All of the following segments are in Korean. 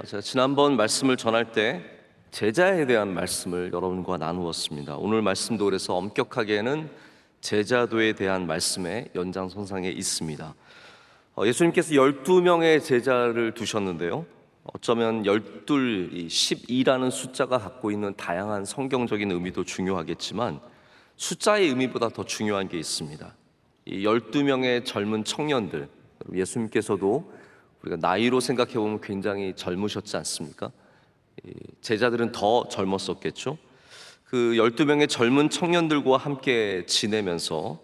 제가 지난번 말씀을 전할 때 제자에 대한 말씀을 여러분과 나누었습니다. 오늘 말씀도 그래서 엄격하게는 제자도에 대한 말씀의 연장선상에 있습니다. 예수님께서 12명의 제자를 두셨는데요, 어쩌면 12, 12라는 숫자가 갖고 있는 다양한 성경적인 의미도 중요하겠지만 숫자의 의미보다 더 중요한 게 있습니다. 이 12명의 젊은 청년들, 예수님께서도 우리가 나이로 생각해 보면 굉장히 젊으셨지 않습니까? 제자들은 더 젊었었겠죠. 그 12명의 젊은 청년들과 함께 지내면서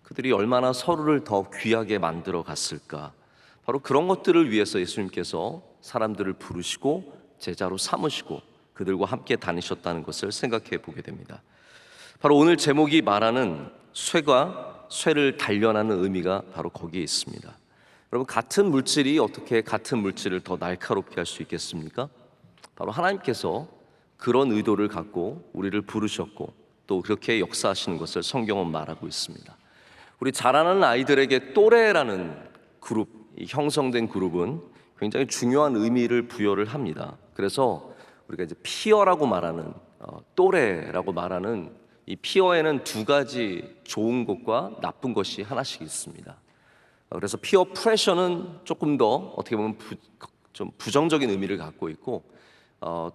그들이 얼마나 서로를 더 귀하게 만들어 갔을까. 바로 그런 것들을 위해서 예수님께서 사람들을 부르시고 제자로 삼으시고 그들과 함께 다니셨다는 것을 생각해 보게 됩니다. 바로 오늘 제목이 말하는 쇠가 쇠를 단련하는 의미가 바로 거기에 있습니다. 여러분, 같은 물질이 어떻게 같은 물질을 더 날카롭게 할 수 있겠습니까? 바로 하나님께서 그런 의도를 갖고 우리를 부르셨고 또 그렇게 역사하시는 것을 성경은 말하고 있습니다. 우리 자라나는 아이들에게 또래라는 그룹, 형성된 그룹은 굉장히 중요한 의미를 부여를 합니다. 그래서 우리가 이제 피어라고 말하는 또래라고 말하는 이 피어에는 두 가지 좋은 것과 나쁜 것이 하나씩 있습니다. 그래서 피어 프레셔는 조금 더 어떻게 보면 좀 부정적인 의미를 갖고 있고,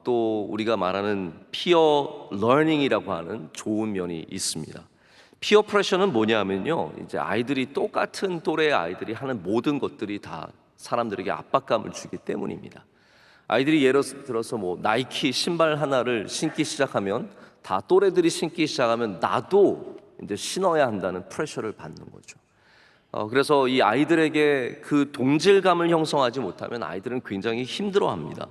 또 우리가 말하는 피어 러닝이라고 하는 좋은 면이 있습니다. 피어 프레셔는 뭐냐면요, 이제 아이들이 똑같은 또래의 아이들이 하는 모든 것들이 다 사람들에게 압박감을 주기 때문입니다. 아이들이 예를 들어서 뭐 나이키 신발 하나를 신기 시작하면 다 또래들이 신기 시작하면 나도 이제 신어야 한다는 프레셔를 받는 거죠. 그래서 이 아이들에게 그 동질감을 형성하지 못하면 아이들은 굉장히 힘들어합니다.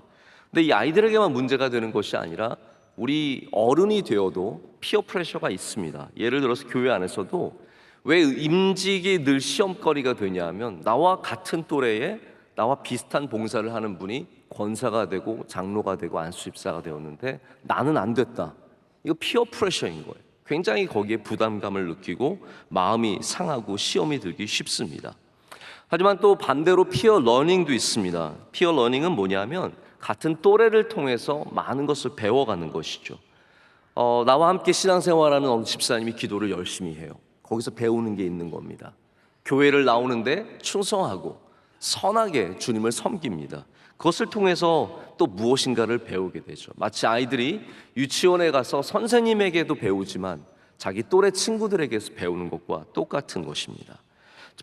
근데 이 아이들에게만 문제가 되는 것이 아니라 우리 어른이 되어도 피어 프레셔가 있습니다. 예를 들어서 교회 안에서도 왜 임직이 늘 시험거리가 되냐면, 나와 같은 또래에 나와 비슷한 봉사를 하는 분이 권사가 되고 장로가 되고 안수집사가 되었는데 나는 안 됐다. 이거 피어 프레셔인 거예요. 굉장히 거기에 부담감을 느끼고 마음이 상하고 시험이 들기 쉽습니다. 하지만 또 반대로 피어 러닝도 있습니다. 피어 러닝은 뭐냐면 같은 또래를 통해서 많은 것을 배워가는 것이죠. 나와 함께 신앙생활하는 어느 집사님이 기도를 열심히 해요. 거기서 배우는 게 있는 겁니다. 교회를 나오는데 충성하고 선하게 주님을 섬깁니다. 그것을 통해서 또 무엇인가를 배우게 되죠. 마치 아이들이 유치원에 가서 선생님에게도 배우지만 자기 또래 친구들에게서 배우는 것과 똑같은 것입니다.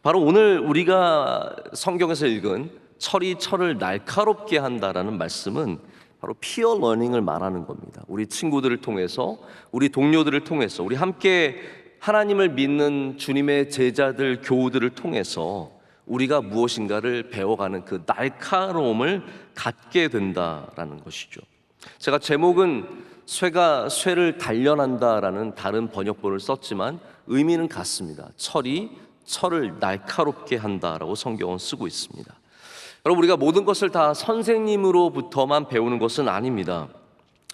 바로 오늘 우리가 성경에서 읽은 철이 철을 날카롭게 한다라는 말씀은 바로 피어 러닝을 말하는 겁니다. 우리 친구들을 통해서, 우리 동료들을 통해서, 우리 함께 하나님을 믿는 주님의 제자들, 교우들을 통해서 우리가 무엇인가를 배워가는 그 날카로움을 갖게 된다라는 것이죠. 제가 제목은 쇠가 쇠를 단련한다라는 다른 번역본을 썼지만 의미는 같습니다. 철이 철을 날카롭게 한다라고 성경은 쓰고 있습니다. 여러분, 우리가 모든 것을 다 선생님으로부터만 배우는 것은 아닙니다.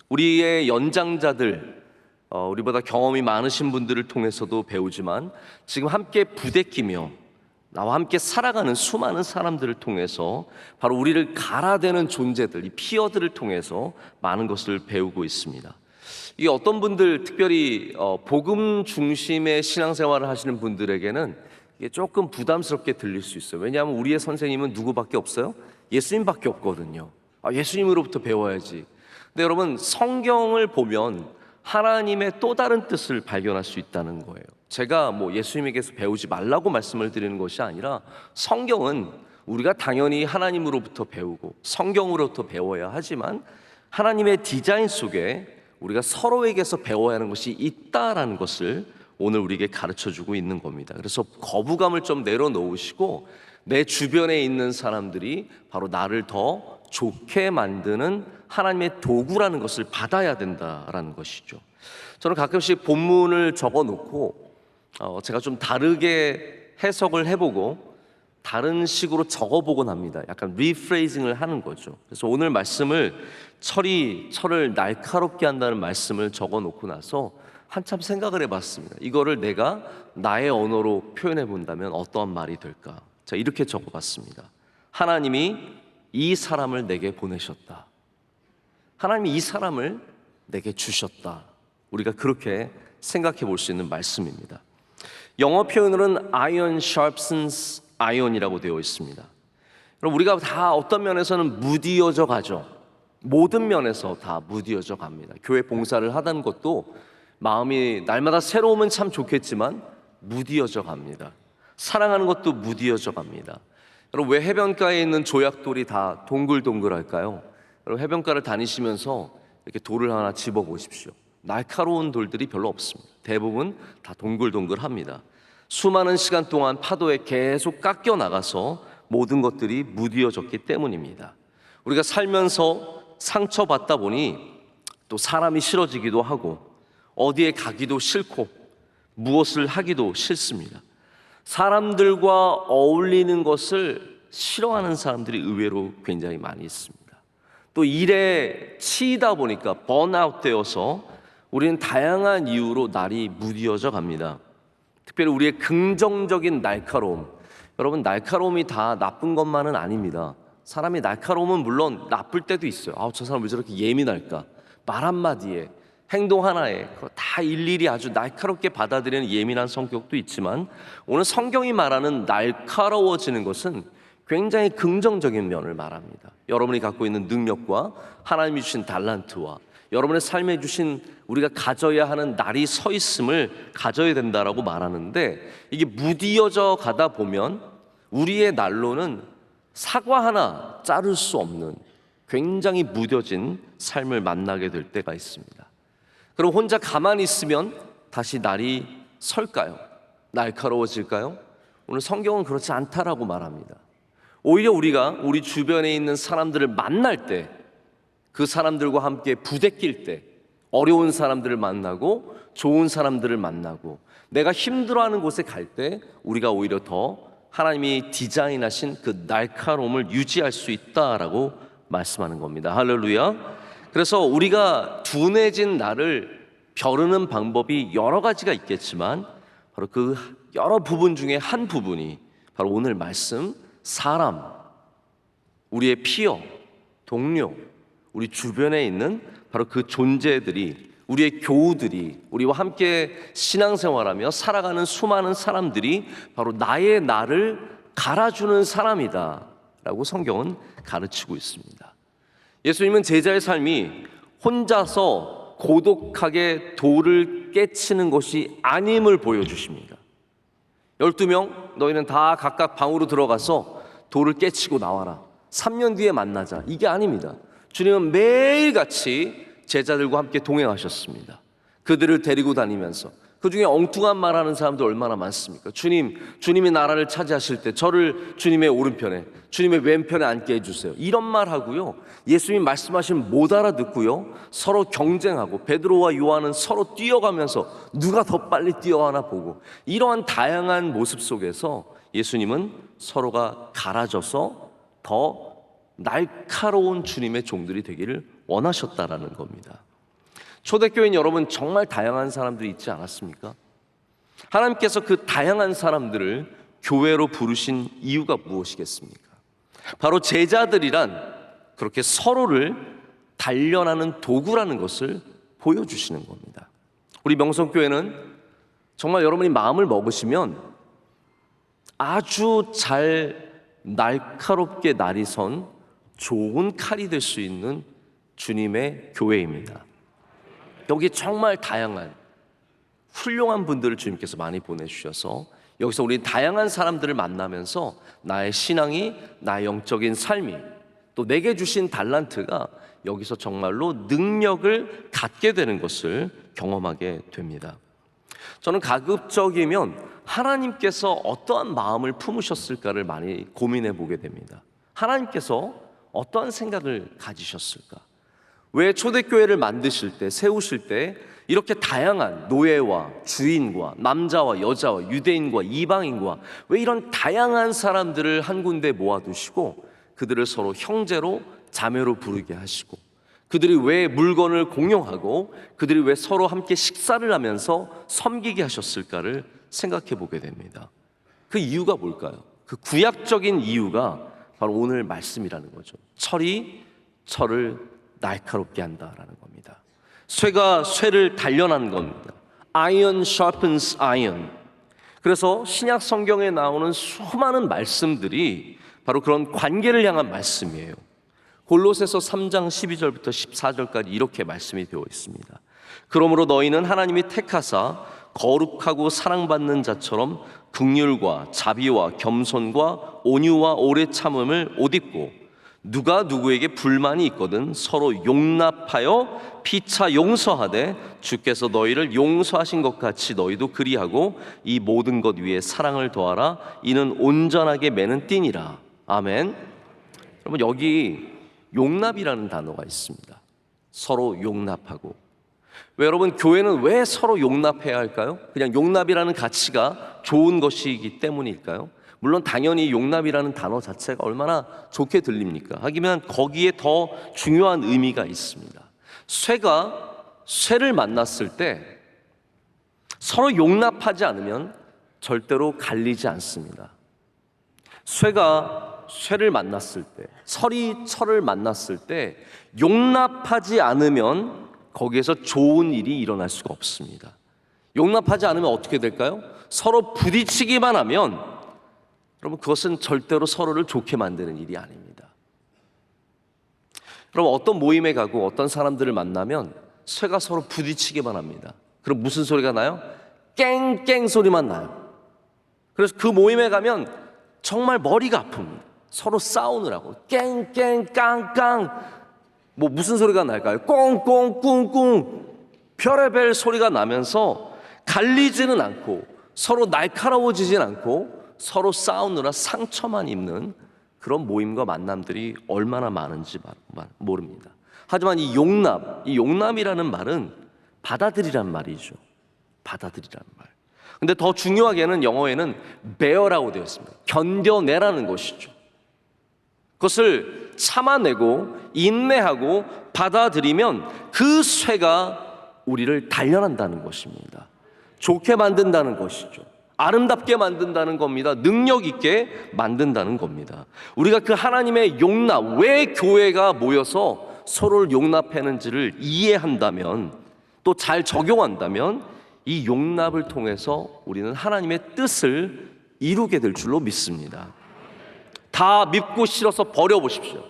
우리의 연장자들, 우리보다 경험이 많으신 분들을 통해서도 배우지만 지금 함께 부대끼며 나와 함께 살아가는 수많은 사람들을 통해서 바로 우리를 갈아대는 존재들, 이 피어들을 통해서 많은 것을 배우고 있습니다. 이게 어떤 분들, 특별히 복음 중심의 신앙생활을 하시는 분들에게는 이게 조금 부담스럽게 들릴 수 있어요. 왜냐하면 우리의 선생님은 누구밖에 없어요? 예수님밖에 없거든요. 예수님으로부터 배워야지. 근데 여러분, 성경을 보면 하나님의 또 다른 뜻을 발견할 수 있다는 거예요. 제가 뭐 예수님에게서 배우지 말라고 말씀을 드리는 것이 아니라 성경은 우리가 당연히 하나님으로부터 배우고 성경으로부터 배워야 하지만 하나님의 디자인 속에 우리가 서로에게서 배워야 하는 것이 있다라는 것을 오늘 우리에게 가르쳐주고 있는 겁니다. 그래서 거부감을 좀 내려놓으시고 내 주변에 있는 사람들이 바로 나를 더 좋게 만드는 하나님의 도구라는 것을 받아야 된다라는 것이죠. 저는 가끔씩 본문을 적어놓고 제가 좀 다르게 해석을 해보고 다른 식으로 적어보곤 합니다. 약간 리프레이징을 하는 거죠. 그래서 오늘 말씀을 철이 철을 날카롭게 한다는 말씀을 적어놓고 나서 한참 생각을 해봤습니다. 이거를 내가 나의 언어로 표현해 본다면 어떠한 말이 될까? 자, 이렇게 적어봤습니다. 하나님이 이 사람을 내게 보내셨다. 하나님이 이 사람을 내게 주셨다. 우리가 그렇게 생각해 볼 수 있는 말씀입니다. 영어 표현으로는 iron sharpens iron이라고 되어 있습니다. 그럼 우리가 다 어떤 면에서는 무디어져 가죠. 모든 면에서 다 무디어져 갑니다. 교회 봉사를 하다는 것도 마음이 날마다 새로우면 참 좋겠지만 무디어져 갑니다. 사랑하는 것도 무디어져 갑니다. 여러분, 왜 해변가에 있는 조약돌이 다 동글동글할까요? 여러분, 해변가를 다니시면서 이렇게 돌을 하나 집어 보십시오. 날카로운 돌들이 별로 없습니다. 대부분 다 동글동글합니다. 수많은 시간 동안 파도에 계속 깎여 나가서 모든 것들이 무디어졌기 때문입니다. 우리가 살면서 상처받다 보니 또 사람이 싫어지기도 하고 어디에 가기도 싫고 무엇을 하기도 싫습니다. 사람들과 어울리는 것을 싫어하는 사람들이 의외로 굉장히 많이 있습니다. 또 일에 치이다 보니까 번아웃 되어서 우리는 다양한 이유로 날이 무디어져 갑니다. 특별히 우리의 긍정적인 날카로움, 여러분, 날카로움이 다 나쁜 것만은 아닙니다. 사람이 날카로움은 물론 나쁠 때도 있어요. 저 사람 왜 저렇게 예민할까? 말 한마디에, 행동 하나에 다 일일이 아주 날카롭게 받아들이는 예민한 성격도 있지만, 오늘 성경이 말하는 날카로워지는 것은 굉장히 긍정적인 면을 말합니다. 여러분이 갖고 있는 능력과 하나님이 주신 달란트와 여러분의 삶에 주신 우리가 가져야 하는 날이 서 있음을 가져야 된다라고 말하는데, 이게 무디어져 가다 보면 우리의 날로는 사과 하나 자를 수 없는 굉장히 무뎌진 삶을 만나게 될 때가 있습니다. 그럼 혼자 가만히 있으면 다시 날이 설까요? 날카로워질까요? 오늘 성경은 그렇지 않다라고 말합니다. 오히려 우리가 우리 주변에 있는 사람들을 만날 때, 그 사람들과 함께 부대낄 때, 어려운 사람들을 만나고 좋은 사람들을 만나고 내가 힘들어하는 곳에 갈 때 우리가 오히려 더 하나님이 디자인하신 그 날카로움을 유지할 수 있다라고 말씀하는 겁니다. 할렐루야. 그래서 우리가 둔해진 나를 벼르는 방법이 여러 가지가 있겠지만, 바로 그 여러 부분 중에 한 부분이 바로 오늘 말씀, 사람, 우리의 피어, 동료, 우리 주변에 있는 바로 그 존재들이, 우리의 교우들이, 우리와 함께 신앙생활하며 살아가는 수많은 사람들이 바로 나의 나를 갈아주는 사람이다 라고 성경은 가르치고 있습니다. 예수님은 제자의 삶이 혼자서 고독하게 돌을 깨치는 것이 아님을 보여주십니다. 12명 너희는 다 각각 방으로 들어가서 돌을 깨치고 나와라, 3년 뒤에 만나자, 이게 아닙니다. 주님은 매일같이 제자들과 함께 동행하셨습니다. 그들을 데리고 다니면서 그 중에 엉뚱한 말하는 사람들 얼마나 많습니까? 주님이 나라를 차지하실 때 저를 주님의 오른편에, 주님의 왼편에 앉게 해주세요, 이런 말 하고요, 예수님 말씀하시면 못 알아듣고요, 서로 경쟁하고 베드로와 요한은 서로 뛰어가면서 누가 더 빨리 뛰어가나 보고, 이러한 다양한 모습 속에서 예수님은 서로가 갈아져서 더 날카로운 주님의 종들이 되기를 원하셨다라는 겁니다. 초대교회는 여러분 정말 다양한 사람들이 있지 않았습니까? 하나님께서 그 다양한 사람들을 교회로 부르신 이유가 무엇이겠습니까? 바로 제자들이란 그렇게 서로를 단련하는 도구라는 것을 보여주시는 겁니다. 우리 명성교회는 정말 여러분이 마음을 먹으시면 아주 잘 날카롭게 날이 선 좋은 칼이 될 수 있는 주님의 교회입니다. 여기 정말 다양한 훌륭한 분들을 주님께서 많이 보내주셔서 여기서 우리 다양한 사람들을 만나면서 나의 신앙이, 나의 영적인 삶이, 또 내게 주신 달란트가 여기서 정말로 능력을 갖게 되는 것을 경험하게 됩니다. 저는 가급적이면 하나님께서 어떠한 마음을 품으셨을까를 많이 고민해 보게 됩니다. 하나님께서 어떠한 생각을 가지셨을까? 왜 초대교회를 만드실 때, 세우실 때 이렇게 다양한 노예와 주인과 남자와 여자와 유대인과 이방인과 왜 이런 다양한 사람들을 한 군데 모아두시고 그들을 서로 형제로 자매로 부르게 하시고, 그들이 왜 물건을 공용하고 그들이 왜 서로 함께 식사를 하면서 섬기게 하셨을까를 생각해 보게 됩니다. 그 이유가 뭘까요? 그 구약적인 이유가 바로 오늘 말씀이라는 거죠. 철이 철을 날카롭게 한다라는 겁니다. 쇠가 쇠를 단련하는 겁니다. Iron sharpens iron. 그래서 신약 성경에 나오는 수많은 말씀들이 바로 그런 관계를 향한 말씀이에요. 골로새서 3장 12절부터 14절까지 이렇게 말씀이 되어 있습니다. 그러므로 너희는 하나님이 택하사 거룩하고 사랑받는 자처럼 긍휼과 자비와 겸손과 온유와 오래 참음을 옷 입고, 누가 누구에게 불만이 있거든 서로 용납하여 피차 용서하되 주께서 너희를 용서하신 것 같이 너희도 그리하고 이 모든 것 위에 사랑을 더하라. 이는 온전하게 매는 띠니라. 아멘. 여러분, 여기 용납이라는 단어가 있습니다. 서로 용납하고. 왜 여러분, 교회는 왜 서로 용납해야 할까요? 그냥 용납이라는 가치가 좋은 것이기 때문일까요? 물론 당연히 용납이라는 단어 자체가 얼마나 좋게 들립니까? 하기면 거기에 더 중요한 의미가 있습니다. 쇠가 쇠를 만났을 때 서로 용납하지 않으면 절대로 갈리지 않습니다. 쇠가 쇠를 만났을 때, 철이 철을 만났을 때 용납하지 않으면 거기에서 좋은 일이 일어날 수가 없습니다. 용납하지 않으면 어떻게 될까요? 서로 부딪히기만 하면 여러분, 그것은 절대로 서로를 좋게 만드는 일이 아닙니다. 여러분, 어떤 모임에 가고 어떤 사람들을 만나면 쇠가 서로 부딪히기만 합니다. 그럼 무슨 소리가 나요? 깽깽 소리만 나요. 그래서 그 모임에 가면 정말 머리가 아픕니다. 서로 싸우느라고 깽깽 깡깡, 뭐 무슨 소리가 날까요? 꽁꽁 꿍꿍, 별의별 소리가 나면서 갈리지는 않고 서로 날카로워지진 않고 서로 싸우느라 상처만 입는 그런 모임과 만남들이 얼마나 많은지 모릅니다. 하지만 이 용납이라는 말은 받아들이란 말이죠. 받아들이라는 말. 근데 더 중요하게는 영어에는 bear라고 되어 있습니다. 견뎌내라는 것이죠. 그것을 참아내고 인내하고 받아들이면 그 쇠가 우리를 단련한다는 것입니다. 좋게 만든다는 것이죠. 아름답게 만든다는 겁니다. 능력 있게 만든다는 겁니다. 우리가 그 하나님의 용납, 왜 교회가 모여서 서로를 용납하는지를 이해한다면, 또 잘 적용한다면 이 용납을 통해서 우리는 하나님의 뜻을 이루게 될 줄로 믿습니다. 다 밉고 싫어서 버려보십시오.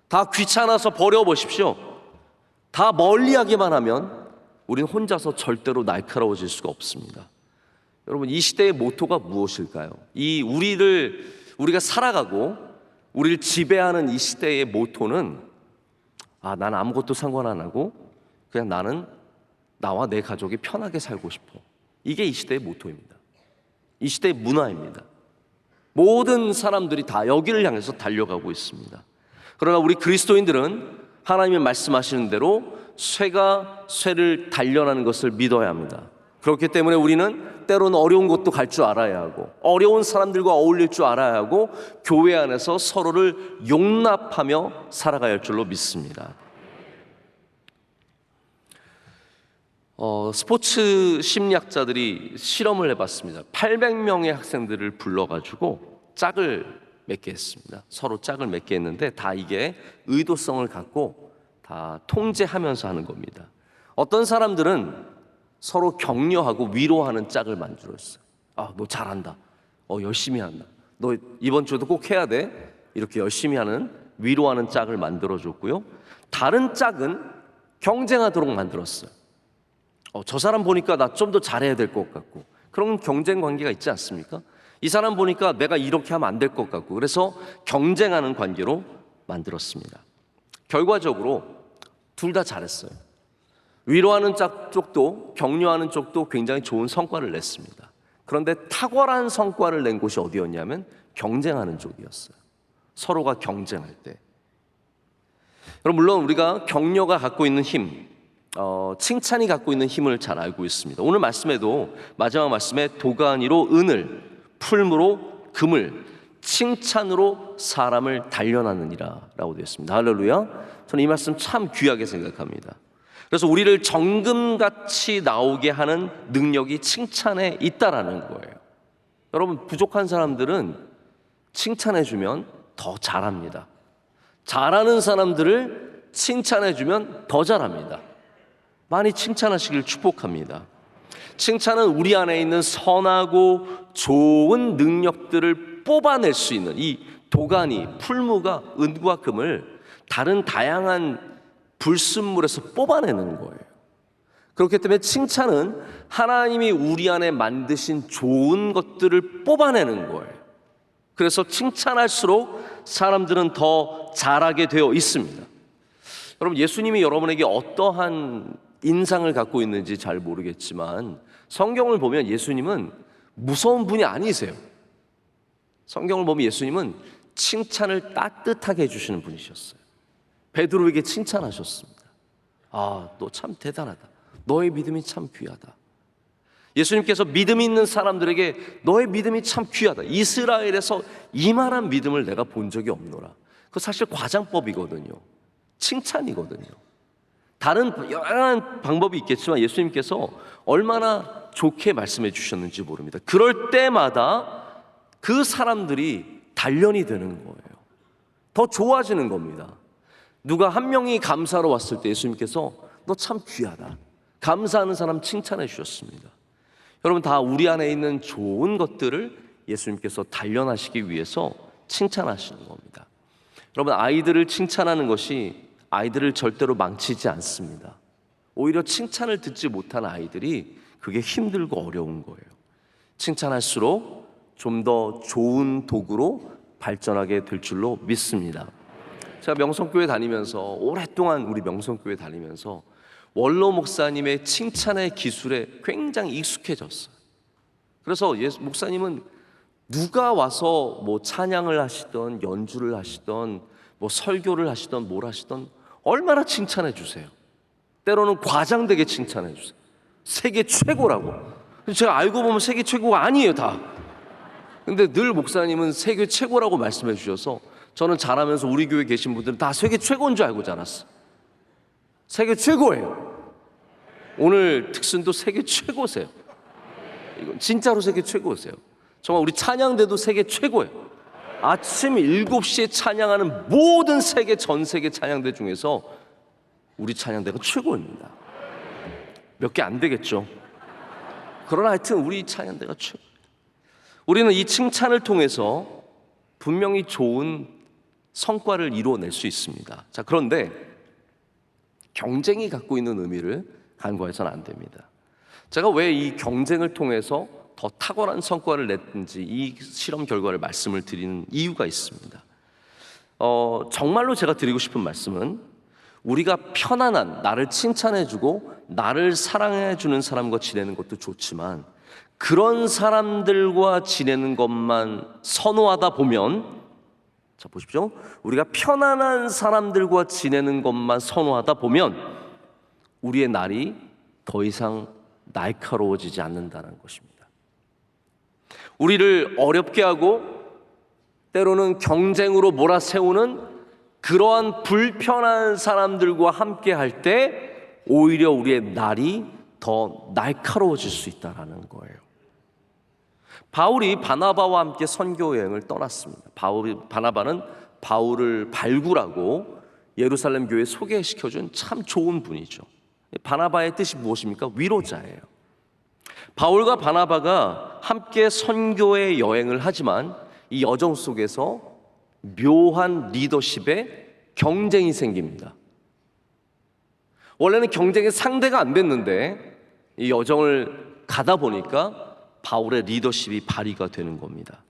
다 귀찮아서 버려보십시오. 다 멀리하기만 하면 우리는 혼자서 절대로 날카로워질 수가 없습니다. 여러분, 이 시대의 모토가 무엇일까요? 우리가 살아가고 우리를 지배하는 이 시대의 모토는 난 아무것도 상관 안 하고 그냥 나는 나와 내 가족이 편하게 살고 싶어. 이게 이 시대의 모토입니다. 이 시대의 문화입니다. 모든 사람들이 다 여기를 향해서 달려가고 있습니다. 그러나 우리 그리스도인들은 하나님이 말씀하시는 대로 쇠가 쇠를 단련하는 것을 믿어야 합니다. 그렇기 때문에 우리는 때로는 어려운 곳도 갈 줄 알아야 하고, 어려운 사람들과 어울릴 줄 알아야 하고, 교회 안에서 서로를 용납하며 살아가야 할 줄로 믿습니다. 스포츠 심리학자들이 실험을 해봤습니다. 800명의 학생들을 불러가지고 짝을 맺게 했습니다. 서로 짝을 맺게 했는데 다 이게 의도성을 갖고 다 통제하면서 하는 겁니다. 어떤 사람들은 서로 격려하고 위로하는 짝을 만들었어요. 너 잘한다. 열심히 한다. 너 이번 주에도 꼭 해야 돼. 이렇게 열심히 하는, 위로하는 짝을 만들어줬고요. 다른 짝은 경쟁하도록 만들었어요. 저 사람 보니까 나 좀 더 잘해야 될 것 같고, 그런 경쟁 관계가 있지 않습니까? 이 사람 보니까 내가 이렇게 하면 안 될 것 같고, 그래서 경쟁하는 관계로 만들었습니다. 결과적으로 둘 다 잘했어요. 위로하는 쪽도 격려하는 쪽도 굉장히 좋은 성과를 냈습니다. 그런데 탁월한 성과를 낸 곳이 어디였냐면 경쟁하는 쪽이었어요. 서로가 경쟁할 때. 여러분, 물론 우리가 격려가 갖고 있는 힘, 칭찬이 갖고 있는 힘을 잘 알고 있습니다. 오늘 말씀에도 마지막 말씀에 도가니로 은을, 풀무로 금을, 칭찬으로 사람을 단련하느니라 라고 되어 있습니다. 할렐루야. 저는 이 말씀 참 귀하게 생각합니다. 그래서 우리를 정금같이 나오게 하는 능력이 칭찬에 있다라는 거예요. 여러분, 부족한 사람들은 칭찬해주면 더 잘합니다. 잘하는 사람들을 칭찬해주면 더 잘합니다. 많이 칭찬하시길 축복합니다. 칭찬은 우리 안에 있는 선하고 좋은 능력들을 뽑아낼 수 있는, 이 도가니, 풀무가 은과 금을 다른 다양한 불순물에서 뽑아내는 거예요. 그렇기 때문에 칭찬은 하나님이 우리 안에 만드신 좋은 것들을 뽑아내는 거예요. 그래서 칭찬할수록 사람들은 더 잘하게 되어 있습니다. 여러분, 예수님이 여러분에게 어떠한 인상을 갖고 있는지 잘 모르겠지만 성경을 보면 예수님은 무서운 분이 아니세요. 성경을 보면 예수님은 칭찬을 따뜻하게 해주시는 분이셨어요. 베드로에게 칭찬하셨습니다. 아, 너 참 대단하다. 너의 믿음이 참 귀하다. 예수님께서 믿음 있는 사람들에게 너의 믿음이 참 귀하다. 이스라엘에서 이만한 믿음을 내가 본 적이 없노라. 그거 사실 과장법이거든요. 칭찬이거든요. 다른 여러 방법이 있겠지만 예수님께서 얼마나 좋게 말씀해 주셨는지 모릅니다. 그럴 때마다 그 사람들이 단련이 되는 거예요. 더 좋아지는 겁니다. 누가 한 명이 감사로 왔을 때 예수님께서 너 참 귀하다. 감사하는 사람 칭찬해 주셨습니다. 여러분, 다 우리 안에 있는 좋은 것들을 예수님께서 단련하시기 위해서 칭찬하시는 겁니다. 여러분, 아이들을 칭찬하는 것이 아이들을 절대로 망치지 않습니다. 오히려 칭찬을 듣지 못한 아이들이 그게 힘들고 어려운 거예요. 칭찬할수록 좀 더 좋은 도구로 발전하게 될 줄로 믿습니다. 제가 명성교회 다니면서, 오랫동안 우리 명성교회 다니면서 원로 목사님의 칭찬의 기술에 굉장히 익숙해졌어요. 그래서 목사님은 누가 와서 뭐 찬양을 하시던 연주를 하시던 뭐 설교를 하시던 뭘 하시던 얼마나 칭찬해 주세요. 때로는 과장되게 칭찬해 주세요. 세계 최고라고. 제가 알고 보면 세계 최고가 아니에요, 다. 근데 늘 목사님은 세계 최고라고 말씀해 주셔서 저는 자라면서 우리 교회 계신 분들은 다 세계 최고인 줄 알고 자랐어요. 세계 최고예요. 오늘 특순도 세계 최고세요. 이건 진짜로 세계 최고세요. 정말 우리 찬양대도 세계 최고예요. 아침 7시에 찬양하는 모든 세계, 전 세계 찬양대 중에서 우리 찬양대가 최고입니다. 몇 개 안 되겠죠. 그러나 하여튼 우리 찬양대가 최고. 우리는 이 칭찬을 통해서 분명히 좋은 성과를 이루어낼 수 있습니다. 자, 그런데 경쟁이 갖고 있는 의미를 간과해서는 안 됩니다. 제가 왜 이 경쟁을 통해서 더 탁월한 성과를 냈는지 이 실험 결과를 말씀을 드리는 이유가 있습니다. 정말로 제가 드리고 싶은 말씀은 우리가 편안한, 나를 칭찬해주고 나를 사랑해주는 사람과 지내는 것도 좋지만 그런 사람들과 지내는 것만 선호하다 보면, 자 보십시오, 우리가 편안한 사람들과 지내는 것만 선호하다 보면 우리의 날이 더 이상 날카로워지지 않는다는 것입니다. 우리를 어렵게 하고 때로는 경쟁으로 몰아세우는 그러한 불편한 사람들과 함께 할 때 오히려 우리의 날이 더 날카로워질 수 있다는 거예요. 바울이 바나바와 함께 선교 여행을 떠났습니다. 바나바는 바울을 발굴하고 예루살렘 교회에 소개시켜준 참 좋은 분이죠. 바나바의 뜻이 무엇입니까? 위로자예요. 바울과 바나바가 함께 선교의 여행을 하지만 이 여정 속에서 묘한 리더십에 경쟁이 생깁니다. 원래는 경쟁의 상대가 안 됐는데 이 여정을 가다 보니까 바울의 리더십이 발휘가 되는 겁니다.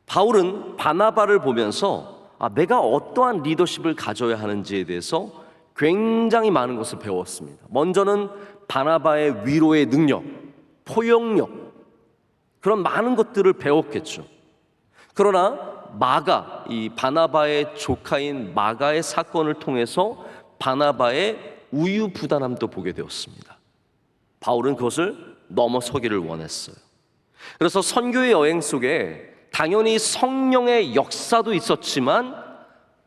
바울은 바나바를 보면서 내가 어떠한 리더십을 가져야 하는지에 대해서 굉장히 많은 것을 배웠습니다. 먼저는 바나바의 위로의 능력, 포용력, 그런 많은 것들을 배웠겠죠. 그러나 마가, 이 바나바의 조카인 마가의 사건을 통해서 바나바의 우유부단함도 보게 되었습니다. 바울은 그것을 넘어서기를 원했어요. 그래서 선교의 여행 속에 당연히 성령의 역사도 있었지만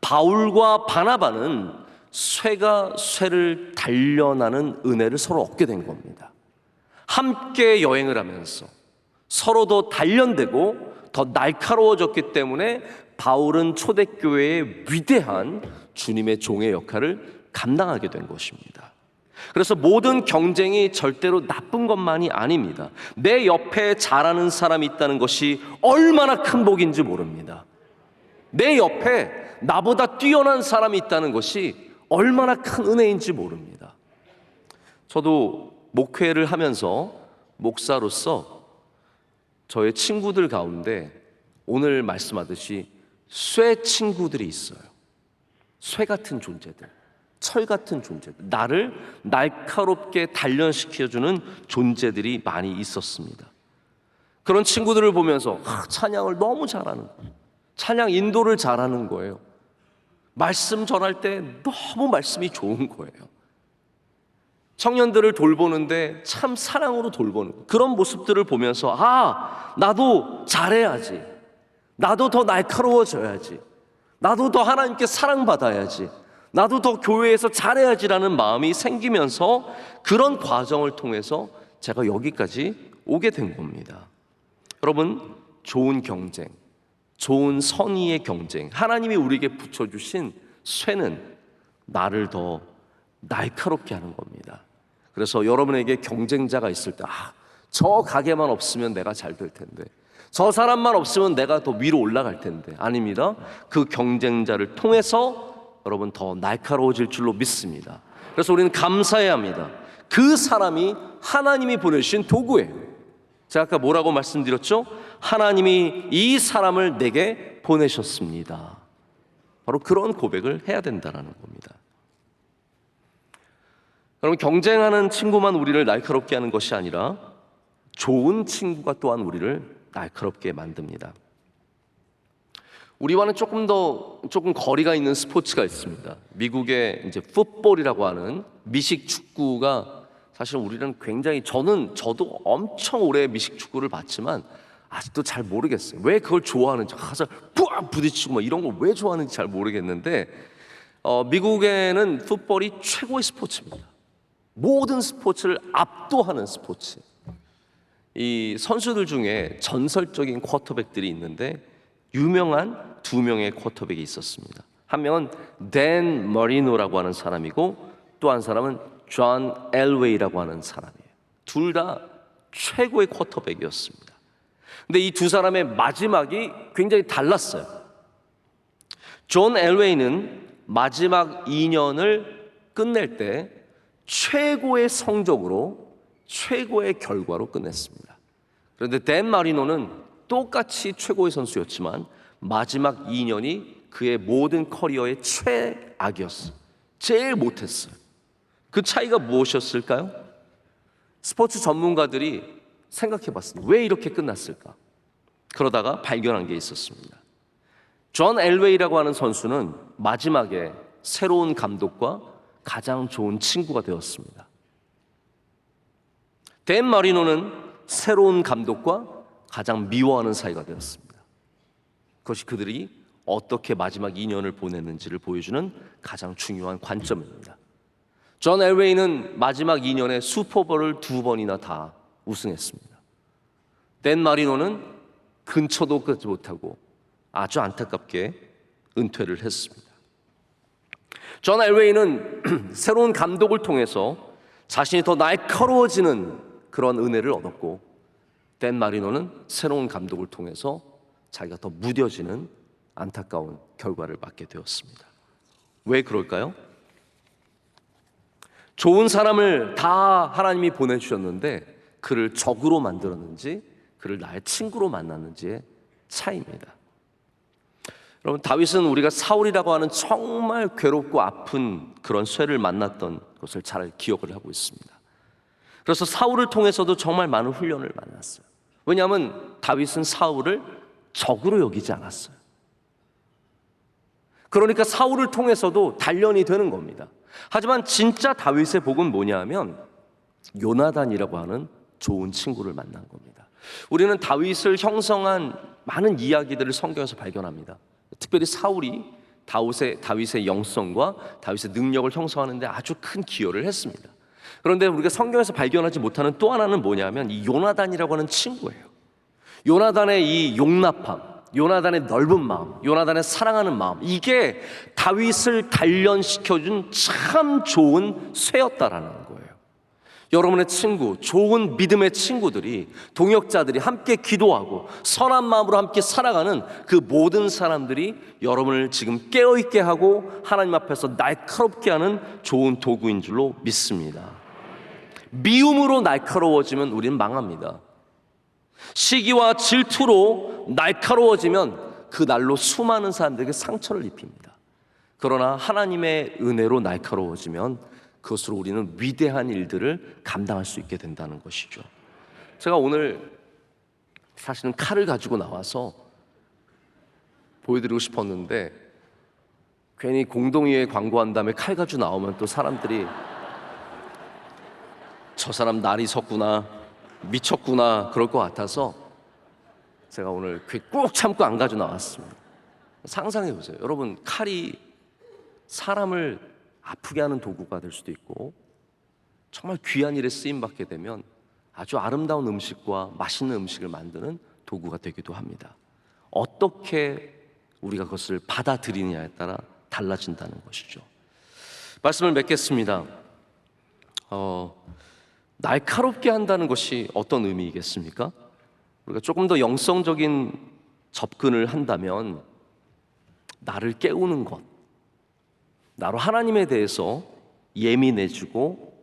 바울과 바나바는 쇠가 쇠를 단련하는 은혜를 서로 얻게 된 겁니다. 함께 여행을 하면서 서로 더 단련되고 더 날카로워졌기 때문에 바울은 초대교회의 위대한 주님의 종의 역할을 감당하게 된 것입니다. 그래서 모든 경쟁이 절대로 나쁜 것만이 아닙니다. 내 옆에 잘하는 사람이 있다는 것이 얼마나 큰 복인지 모릅니다. 내 옆에 나보다 뛰어난 사람이 있다는 것이 얼마나 큰 은혜인지 모릅니다. 저도 목회를 하면서 목사로서 저의 친구들 가운데 오늘 말씀하듯이 쇠 친구들이 있어요. 쇠 같은 존재들, 철 같은 존재들, 나를 날카롭게 단련시켜주는 존재들이 많이 있었습니다. 그런 친구들을 보면서 찬양을 너무 잘하는 거예요. 찬양 인도를 잘하는 거예요. 말씀 전할 때 너무 말씀이 좋은 거예요. 청년들을 돌보는데 참 사랑으로 돌보는 거예요. 그런 모습들을 보면서 나도 잘해야지, 나도 더 날카로워져야지, 나도 더 하나님께 사랑받아야지, 나도 더 교회에서 잘해야지라는 마음이 생기면서 그런 과정을 통해서 제가 여기까지 오게 된 겁니다. 여러분, 좋은 경쟁, 좋은 선의의 경쟁, 하나님이 우리에게 붙여주신 쇠는 나를 더 날카롭게 하는 겁니다. 그래서 여러분에게 경쟁자가 있을 때 저 가게만 없으면 내가 잘 될 텐데, 저 사람만 없으면 내가 더 위로 올라갈 텐데, 아닙니다. 그 경쟁자를 통해서 여러분 더 날카로워질 줄로 믿습니다. 그래서 우리는 감사해야 합니다. 그 사람이 하나님이 보내주신 도구예요. 제가 아까 뭐라고 말씀드렸죠? 하나님이 이 사람을 내게 보내셨습니다. 바로 그런 고백을 해야 된다는 겁니다. 여러분, 경쟁하는 친구만 우리를 날카롭게 하는 것이 아니라 좋은 친구가 또한 우리를 날카롭게 만듭니다. 우리와는 조금 거리가 있는 스포츠가 있습니다. 미국의 이제 풋볼이라고 하는 미식 축구가 사실 우리는 굉장히, 저도 엄청 오래 미식 축구를 봤지만 아직도 잘 모르겠어요. 왜 그걸 좋아하는지, 가서 뿌악 부딪히고 막 이런 걸 왜 좋아하는지 잘 모르겠는데, 미국에는 풋볼이 최고의 스포츠입니다. 모든 스포츠를 압도하는 스포츠. 이 선수들 중에 전설적인 쿼터백들이 있는데 유명한 두 명의 쿼터백이 있었습니다. 한 명은 댄 머리노라고 하는 사람이고, 또 한 사람은 존 엘웨이라고 하는 사람이에요. 둘 다 최고의 쿼터백이었습니다. 근데 이 두 사람의 마지막이 굉장히 달랐어요. 존 엘웨이는 마지막 2년을 끝낼 때 최고의 성적으로, 최고의 결과로 끝냈습니다. 그런데 댄 마리노는 똑같이 최고의 선수였지만 마지막 2년이 그의 모든 커리어의 최악이었어요. 제일 못했어요. 그 차이가 무엇이었을까요? 스포츠 전문가들이 생각해 봤습니다. 왜 이렇게 끝났을까? 그러다가 발견한 게 있었습니다. 존 엘웨이라고 하는 선수는 마지막에 새로운 감독과 가장 좋은 친구가 되었습니다. 댄 마리노는 새로운 감독과 가장 미워하는 사이가 되었습니다. 그것이 그들이 어떻게 마지막 2년을 보냈는지를 보여주는 가장 중요한 관점입니다. 존 엘웨이는 마지막 2년에 슈퍼볼을 2번이나 다 우승했습니다. 댄 마리노는 근처도 가지 못하고 아주 안타깝게 은퇴를 했습니다. 존 엘웨이는 새로운 감독을 통해서 자신이 더 날카로워지는 그런 은혜를 얻었고, 댄 마리노는 새로운 감독을 통해서 자기가 더 무뎌지는 안타까운 결과를 맞게 되었습니다. 왜 그럴까요? 좋은 사람을 다 하나님이 보내주셨는데 그를 적으로 만들었는지, 그를 나의 친구로 만났는지의 차이입니다. 여러분, 다윗은 우리가 사울이라고 하는 정말 괴롭고 아픈 그런 쇠를 만났던 것을 잘 기억을 하고 있습니다. 그래서 사울을 통해서도 정말 많은 훈련을 만났어요. 왜냐하면 다윗은 사울을 적으로 여기지 않았어요. 그러니까 사울을 통해서도 단련이 되는 겁니다. 하지만 진짜 다윗의 복은 뭐냐 하면 요나단이라고 하는 좋은 친구를 만난 겁니다. 우리는 다윗을 형성한 많은 이야기들을 성경에서 발견합니다. 특별히 사울이 다윗의 영성과 다윗의 능력을 형성하는 데 아주 큰 기여를 했습니다. 그런데 우리가 성경에서 발견하지 못하는 또 하나는 뭐냐면 이 요나단이라고 하는 친구예요. 요나단의 이 용납함, 요나단의 넓은 마음, 요나단의 사랑하는 마음, 이게 다윗을 단련시켜준 참 좋은 쇠였다라는 거예요. 여러분의 친구, 좋은 믿음의 친구들이, 동역자들이 함께 기도하고 선한 마음으로 함께 살아가는 그 모든 사람들이 여러분을 지금 깨어있게 하고 하나님 앞에서 날카롭게 하는 좋은 도구인 줄로 믿습니다. 미움으로 날카로워지면 우리는 망합니다. 시기와 질투로 날카로워지면 그 날로 수많은 사람들에게 상처를 입힙니다. 그러나 하나님의 은혜로 날카로워지면 그것으로 우리는 위대한 일들을 감당할 수 있게 된다는 것이죠. 제가 오늘 사실은 칼을 가지고 나와서 보여드리고 싶었는데 괜히 공동의회 광고한 다음에 칼 가지고 나오면 또 사람들이 저 사람 날이 섰구나, 미쳤구나 그럴 것 같아서 제가 오늘 꾹 참고 안 가지고 나왔습니다. 상상해 보세요. 여러분, 칼이 사람을 아프게 하는 도구가 될 수도 있고 정말 귀한 일에 쓰임받게 되면 아주 아름다운 음식과 맛있는 음식을 만드는 도구가 되기도 합니다. 어떻게 우리가 그것을 받아들이느냐에 따라 달라진다는 것이죠. 말씀을 맺겠습니다. 날카롭게 한다는 것이 어떤 의미이겠습니까? 우리가 조금 더 영성적인 접근을 한다면 나를 깨우는 것, 나로 하나님에 대해서 예민해지고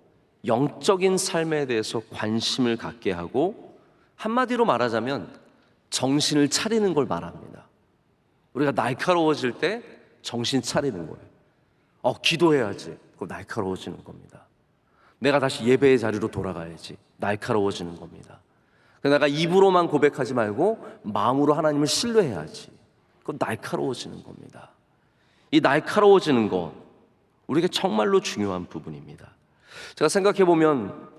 영적인 삶에 대해서 관심을 갖게 하고, 한마디로 말하자면 정신을 차리는 걸 말합니다. 우리가 날카로워질 때 정신 차리는 거예요. 기도해야지. 그거 날카로워지는 겁니다. 내가 다시 예배의 자리로 돌아가야지. 날카로워지는 겁니다. 내가 입으로만 고백하지 말고 마음으로 하나님을 신뢰해야지. 그건 날카로워지는 겁니다. 이 날카로워지는 것, 우리에게 정말로 중요한 부분입니다. 제가 생각해보면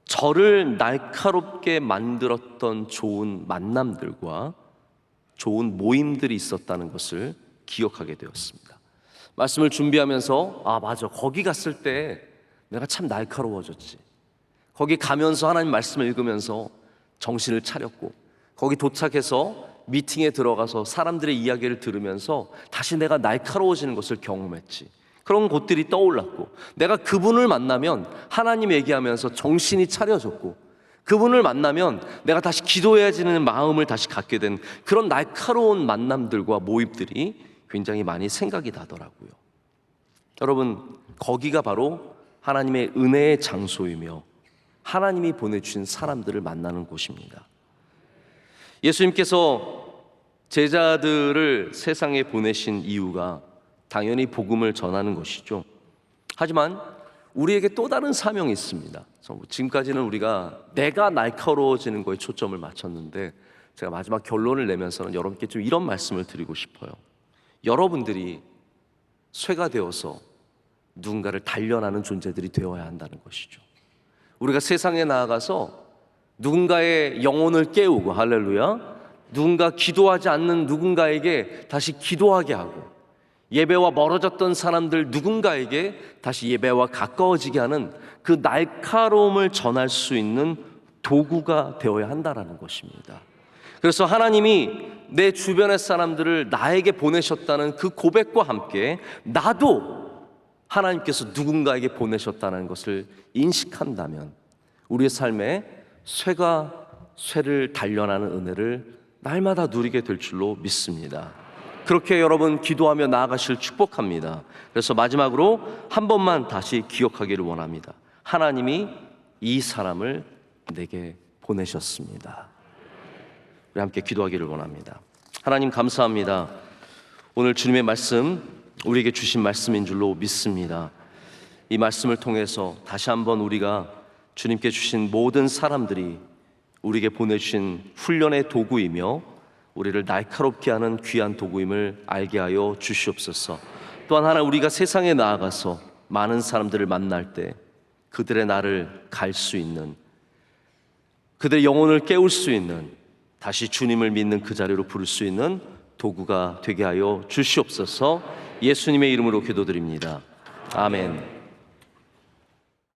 저를 날카롭게 만들었던 좋은 만남들과 좋은 모임들이 있었다는 것을 기억하게 되었습니다. 말씀을 준비하면서 맞아, 거기 갔을 때 내가 참 날카로워졌지. 거기 가면서 하나님 말씀을 읽으면서 정신을 차렸고, 거기 도착해서 미팅에 들어가서 사람들의 이야기를 들으면서 다시 내가 날카로워지는 것을 경험했지. 그런 곳들이 떠올랐고, 내가 그분을 만나면 하나님 얘기하면서 정신이 차려졌고, 그분을 만나면 내가 다시 기도해야지는 마음을 다시 갖게 된 그런 날카로운 만남들과 모임들이 굉장히 많이 생각이 나더라고요. 여러분, 거기가 바로 하나님의 은혜의 장소이며 하나님이 보내주신 사람들을 만나는 곳입니다. 예수님께서 제자들을 세상에 보내신 이유가 당연히 복음을 전하는 것이죠. 하지만 우리에게 또 다른 사명이 있습니다. 지금까지는 우리가 내가 날카로워지는 거에 초점을 맞췄는데, 제가 마지막 결론을 내면서는 여러분께 좀 이런 말씀을 드리고 싶어요. 여러분들이 쇠가 되어서 누군가를 단련하는 존재들이 되어야 한다는 것이죠. 우리가 세상에 나아가서 누군가의 영혼을 깨우고, 할렐루야, 누군가 기도하지 않는 누군가에게 다시 기도하게 하고, 예배와 멀어졌던 사람들 누군가에게 다시 예배와 가까워지게 하는 그 날카로움을 전할 수 있는 도구가 되어야 한다는 것입니다. 그래서 하나님이 내 주변의 사람들을 나에게 보내셨다는 그 고백과 함께 나도 하나님께서 누군가에게 보내셨다는 것을 인식한다면 우리의 삶에 쇠가 쇠를 단련하는 은혜를 날마다 누리게 될 줄로 믿습니다. 그렇게 여러분 기도하며 나아가실 축복합니다. 그래서 마지막으로 한 번만 다시 기억하기를 원합니다. 하나님이 이 사람을 내게 보내셨습니다. 우리 함께 기도하기를 원합니다. 하나님, 감사합니다. 오늘 주님의 말씀, 우리에게 주신 말씀인 줄로 믿습니다. 이 말씀을 통해서 다시 한번 우리가 주님께 주신 모든 사람들이 우리에게 보내주신 훈련의 도구이며 우리를 날카롭게 하는 귀한 도구임을 알게 하여 주시옵소서. 또한 하나, 우리가 세상에 나아가서 많은 사람들을 만날 때 그들의 날을 갈 수 있는, 그들의 영혼을 깨울 수 있는, 다시 주님을 믿는 그 자리로 부를 수 있는 도구가 되게 하여 주시옵소서. 예수님의 이름으로 기도드립니다. 아멘.